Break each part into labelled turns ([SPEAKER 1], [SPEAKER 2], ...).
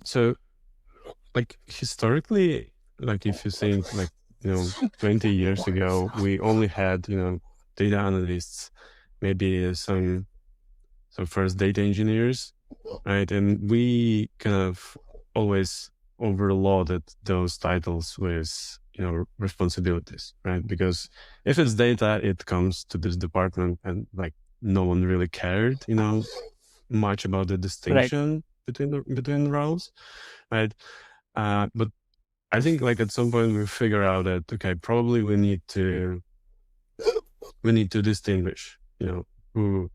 [SPEAKER 1] So like historically, like if you think like, 20 years ago, we only had, data analysts, maybe some first data engineers, right? And we kind of always overloaded those titles with, responsibilities, right? Because if it's data, it comes to this department and like no one really cared, much about the
[SPEAKER 2] Right.
[SPEAKER 1] distinction between the roles, right? But I think like at some point we figure out that, okay, probably we need to distinguish, who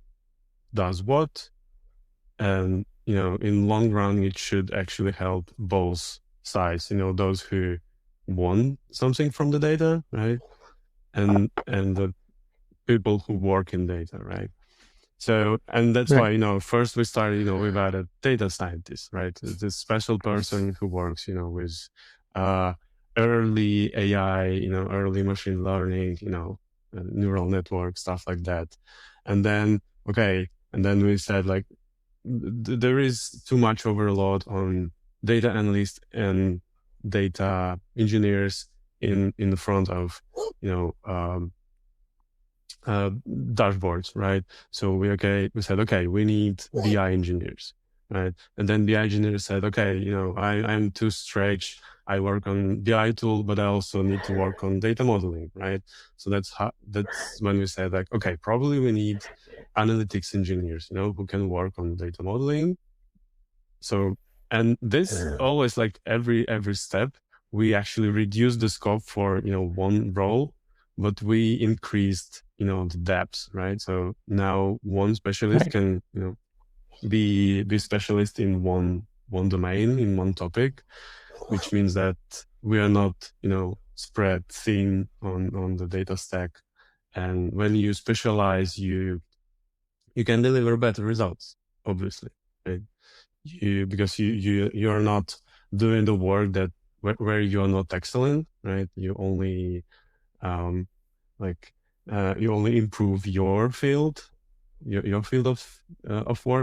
[SPEAKER 1] does what. And, in long run, it should actually help both sides, those who want something from the data, right? And the people who work in data, right? So, and that's
[SPEAKER 2] Right.
[SPEAKER 1] why, first we started, we've had a data scientist, right? This special person who works, with uh, early AI, early machine learning, neural network, stuff like that. And then, okay, and then we said like, there is too much overload on data analysts and data engineers in the front of, you know, um, dashboards, right? So we said, okay, we need BI engineers, right? And then BI engineers said, okay, I'm too stretched. I work on BI tool, but I also need to work on data modeling, right? So that's when we said like, okay, probably we need analytics engineers, who can work on data modeling. So, and this always like every step, we actually reduced the scope for, one role, but we increased, the depth, right? So now one specialist
[SPEAKER 2] Right.
[SPEAKER 1] can, be specialist in one domain, in one topic, which means that we are not, spread thin on the data stack. And when you specialize, you can deliver better results, obviously, right? Because you're not doing the work that where you're not excellent, right? You only um like you only improve your field of work,